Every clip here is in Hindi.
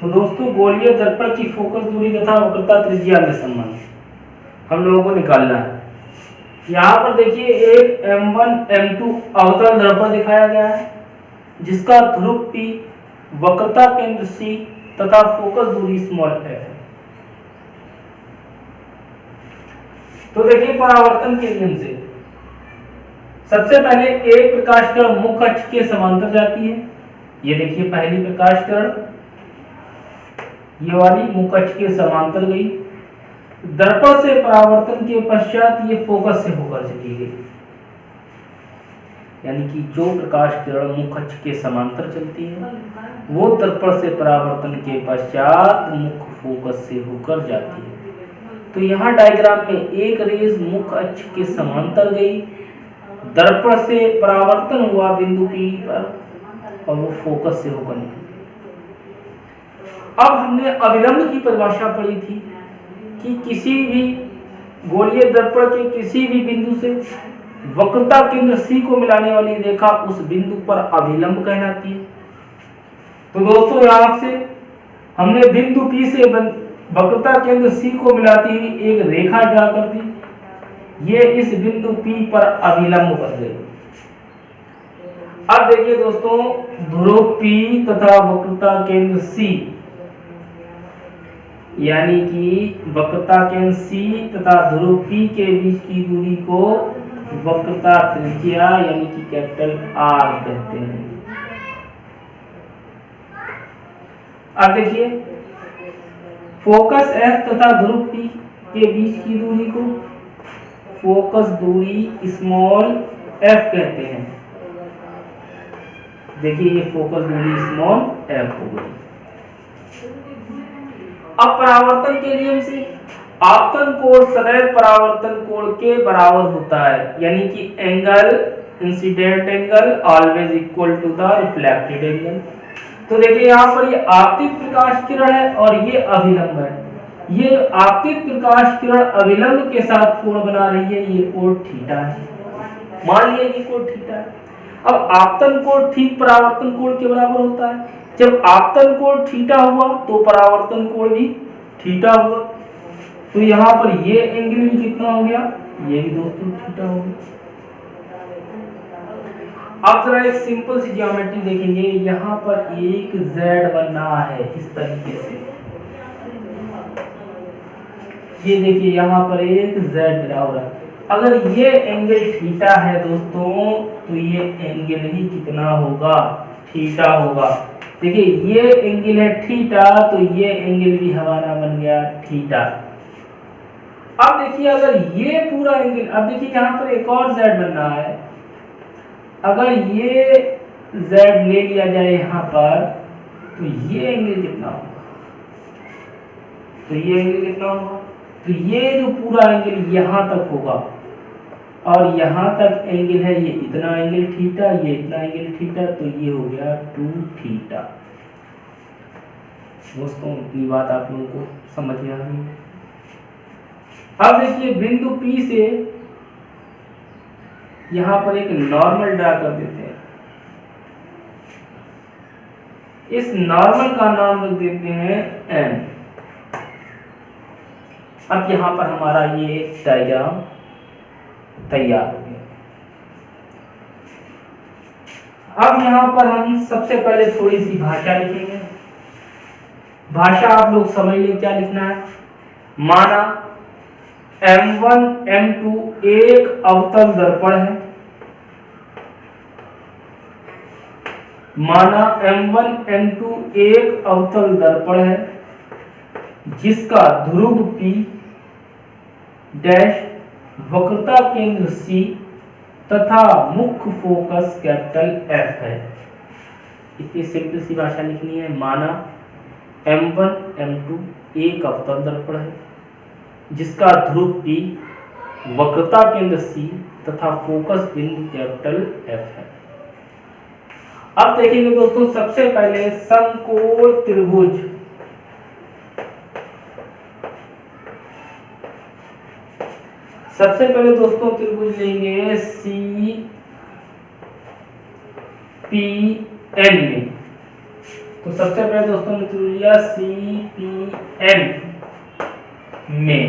तो दोस्तों गोलीय दर्पण की फोकस दूरी तथा वक्रता त्रिज्या में संबंध हम लोगों को निकालना है। यहाँ पर देखिए एक M1 M2 अवतल दर्पण दिखाया गया है जिसका ध्रुव P, वक्रता केंद्र C तथा फोकस दूरी स्मॉल f है। तो देखिए परावर्तन के नियम से सबसे पहले एक प्रकाश किरण मुख्य अक्ष के समांतर जाती है। ये देखिए पहली प्रकाश किरण ये वाली मुख्य अक्ष के समांतर गई, दर्पण से परावर्तन के पश्चात ये फोकस से होकर चली गई। यानी कि जो प्रकाश किरण मुख्य अक्ष के समांतर चलती है वो दर्पण से परावर्तन के पश्चात मुख्य फोकस से होकर जाती है। तो यहाँ डायग्राम में एक रेज मुख्य अक्ष के समांतर गई, दर्पण से परावर्तन हुआ बिंदु P पर और वो फोकस से होकर निकली। अब हमने अविलंब की परिभाषा पढ़ी थी कि किसी भी गोलीय दर्पण के किसी भी बिंदु से वक्रता केंद्र C को मिलाने वाली रेखा उस बिंदु पर अभिलंब कहलाती है। तो दोस्तों यहाँ से हमने बिंदु P से वक्रता केंद्र C को मिलाती हुई एक रेखा ड्रा कर दी, ये इस बिंदु P पर अभिलंब बन गई। अब देखिए दोस्तों ध्रुव P तथा वक्रता केंद्र C यानी कि वक्रता केंद्र C तथा ध्रुव P के बीच की दूरी को वक्रता त्रिज्या यानी कि कैपिटल R कहते हैं। अब देखिए फोकस F तथा ध्रुव P के बीच की दूरी को फोकस दूरी स्मॉल f कहते हैं। देखिए ये फोकस दूरी स्मॉल f हो गई। अब परावर्तन के नियम से आपतन कोण सदैव परावर्तन कोण के बराबर होता है, यानी कि angle incident angle always equal to the reflected angle. तो देखिए यहाँ पर ये आपतित प्रकाश किरण है और ये अभिलंब है। ये आपतित प्रकाश किरण अभिलंब के साथ कोण बना रही है, ये कोण थीटा है। मान लिया ये कोण थीटा है। अब आपतन कोण ठीक परावर्तन कोण के बराबर होता है। जब आपतन कोण थीटा हुआ तो परावर्तन कोण भी थीटा हुआ। तो यहाँ पर ये एंगल भी कितना हो गया, ये भी दोस्तों थीटा हो गया। अब जरा एक सिंपल सी ज्योमेट्री देखेंगे। यहाँ पर एक z बना है इस तरीके से, ये देखिए यहाँ पर एक z बना हो रहा है। अगर ये एंगल थीटा है दोस्तों तो ये एंगल ही कितना होगा, थीटा होगा। देखिए ये एंगल है थीटा तो ये एंगल भी हमारा बन गया थीटा। अब देखिए अगर ये पूरा एंगल, अब देखिए यहाँ पर एक और z बन रहा है। अगर ये z ले लिया जाए यहाँ पर तो ये एंगल कितना होगा, तो ये एंगल कितना होगा, तो ये जो पूरा एंगल यहाँ तक होगा और यहाँ तक एंगल है ये इतना एंगल थीटा, ये इतना एंगल थीटा, तो ये हो गया 2 थीटा। दोस्तों इतनी बात आप लोगों को समझ में आ गई। अब देखिए बिंदु P से यहाँ पर एक नॉर्मल ड्रा कर देते हैं। इस नॉर्मल का नाम रख देते हैं n। अब यहाँ पर हमारा ये डायग्राम तैयार हो गया। अब यहाँ पर हम सबसे पहले थोड़ी सी भाषा लिखेंगे। भाषा आप लोग समझ लें क्या लिखना है। माना M1 M2 एक अवतल दर्पण है। माना M1 M2 एक अवतल दर्पण है जिसका ध्रुव P डैश वक्रता केंद्र C तथा मुख्य फोकस कैपिटल F है। इतनी सिंपल सी भाषा लिखनी है। माना M1 M2 एक अवतल दर्पण है जिसका ध्रुव P वक्रता केंद्र C तथा फोकस बिंदु कैपिटल F है। अब देखेंगे दोस्तों सबसे पहले समकोण त्रिभुज। सबसे पहले दोस्तों त्रिभुज लेंगे CPN में। तो सबसे पहले दोस्तों ने चुन लिया CPN में,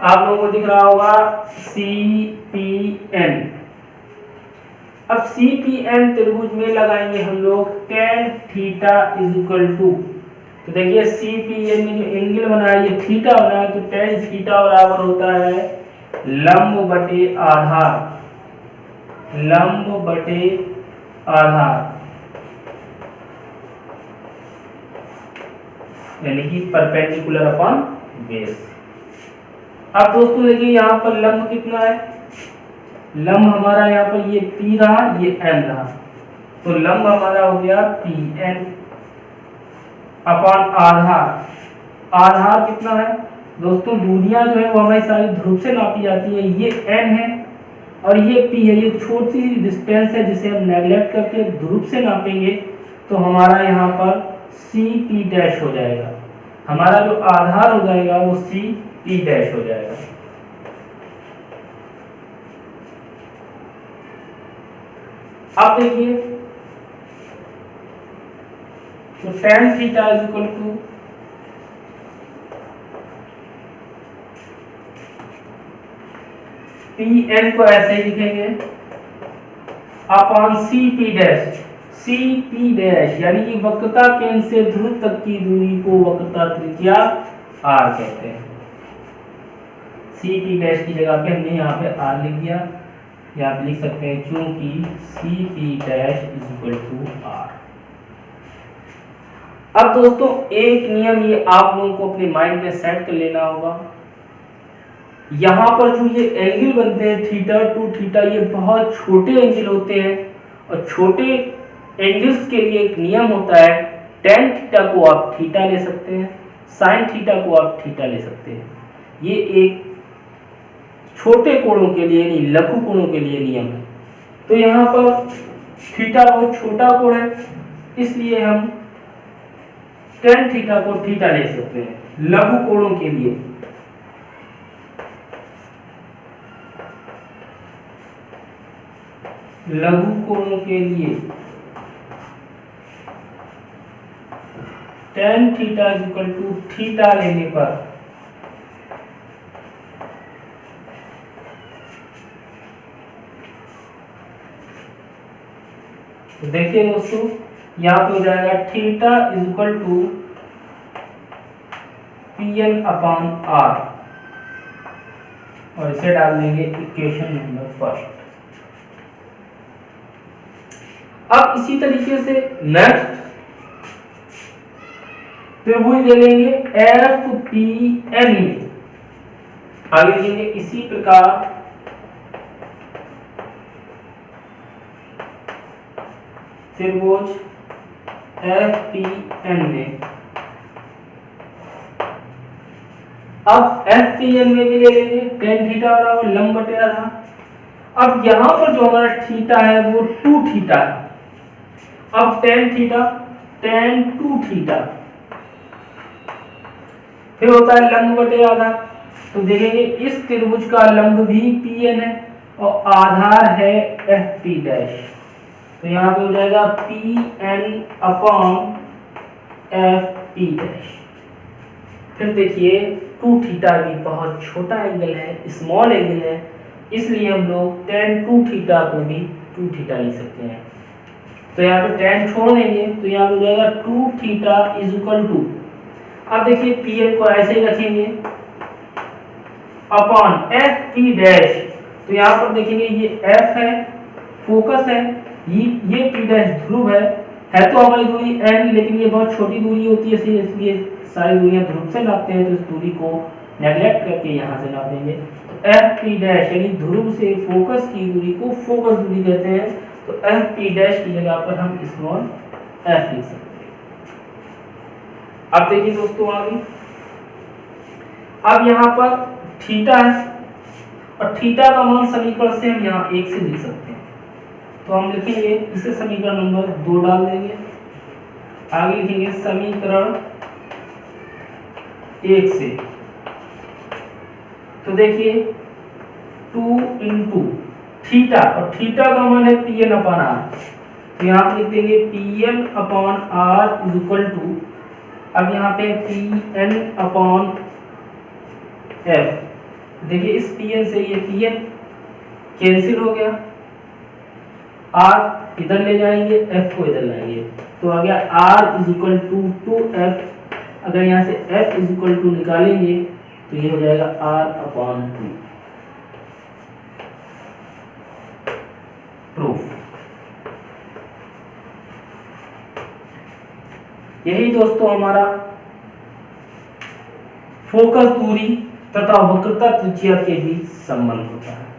आप लोगों को दिख रहा होगा CPN। अब CPN त्रिभुज में लगाएंगे हम लोग tan theta is equal to, तो देखिए CPN में जो एंगल बना है ये थीटा बना है, तो tan थीटा बराबर होता है लंब बटे आधार, लंब बटे आधार, यानी कि परपेंडिकुलर अपॉन बेस। अब दोस्तों देखिए यहाँ पर लंब कितना है, लंब हमारा यहाँ पर ये P रहा, ये N रहा, तो लंब हमारा हो गया PN अपॉन आधार। आधार कितना है दोस्तों, दूरियां जो है वो हमारी सारी ध्रुव से नापी जाती है, ये N है और ये P है, ये छोटी सी डिस्टेंस है जिसे हम नेगलेक्ट करके ध्रुव से नापेंगे, तो हमारा यहाँ पर CP डैश हो जाएगा, हमारा जो आधार हो जाएगा वो CP डैश हो जाएगा। अब देखिए तो tan theta is equal to PN को ऐसे ही लिखेंगे upon CP dash, CP dash यानी कि वक्रता केंद्र से ध्रुव तक की दूरी को वक्रता त्रिज्या R कहते हैं। CP डैश की जगह पे हमने यहाँ पे R लिख दिया, या आप लिख सकते हैं चूंकि CP dash is equal to R। अब दोस्तों एक नियम ये आप लोगों को अपने माइंड में सेट कर लेना होगा, यहाँ पर जो ये एंगल बनते हैं थीटा टू थीटा, ये बहुत छोटे एंगल होते हैं, और छोटे एंगल्स के लिए एक नियम होता है, tan थीटा को आप थीटा ले सकते हैं, sin थीटा को आप थीटा ले सकते हैं। ये एक छोटे कोणों के लिए नहीं, लघु कोणों के लिए नियम है। तो यहाँ पर थीटा बहुत छोटा कोण है, इसलिए हम tan थीटा को थीटा ले सकते हैं लघु कोणों के लिए। लघु कोणों के लिए tan theta equal to theta लेने पर तो देखिए दोस्तों यहाँ पे हो जाएगा theta is equal to PN upon R, और इसे डाल देंगे इक्वेशन नंबर फर्स्ट। अब इसी तरीके से नेक्स्ट त्रिभुज ले लेंगे FPN में, आगे लिखेंगे इसी प्रकार त्रिभुज FPN में। अब FPN में भी ले लेंगे tan थीटा बराबर लंब बटे आधार। अब यहाँ पर जो हमारा थीटा है वो 2 थीटा है, अब tan थीटा tan 2 थीटा, फिर होता है लंब बटे आधार। तो देखेंगे इस त्रिभुज का लंब भी PN है और आधार है FP डैश, तो यहाँ पे हो जाएगा PN अपॉन FP डैश। फिर देखिए 2 थीटा भी बहुत छोटा एंगल है, स्मॉल एंगल है, इसलिए हम लोग tan 2 थीटा को भी 2 थीटा लिख सकते हैं। तो यहाँ पे tan छोड़ देंगे, तो यहाँ पे हो जाएगा 2 थीटा इज इक्वल टू, अब देखिए PN को ऐसे ही रखेंगे अपॉन FP डैश। तो यहाँ पर देखेंगे ये F है, फोकस है, ये P डैश ध्रुव है तो हमारी दूरी N, लेकिन ये बहुत छोटी दूरी होती है, इसलिए सारी दूरियां ध्रुव से नापते हैं, तो इस दूरी को नेगलेक्ट करके यहाँ से नापेंगे। तो FP डैश यानी ध्रुव से फोकस की दूरी को फोकस दूरी कहते हैं, तो FP डैश की जगह पर हम स्मॉल f लिख सकते हैं। अब देखिए दोस्तों आगे, अब यहाँ पर थीटा है और थीटा का मान समीकरण से हम यहाँ 1 से लिख सकते हैं, तो हम लिखेंगे इसे समीकरण नंबर 2 डाल देंगे, आगे लिखेंगे समीकरण 1 से। तो देखिए 2 इंटू थीटा, और थीटा का मान है PN अपॉन R, तो यहाँ पे लिख देंगे P N upon R is equal to, अब यहाँ पे पी एन अपॉन एफ। देखिए इस पी एन से ये पी एन कैंसिल हो गया, आर इधर ले जाएंगे, एफ को इधर लाएंगे, तो आ गया are is equal to 2f। अगर यहाँ से f इज इक्वल टू निकालेंगे तो ये हो जाएगा r अपॉन 2। प्रूफ। यही दोस्तों हमारा फोकस दूरी तथा वक्रता त्रिज्या के बीच संबंध होता है।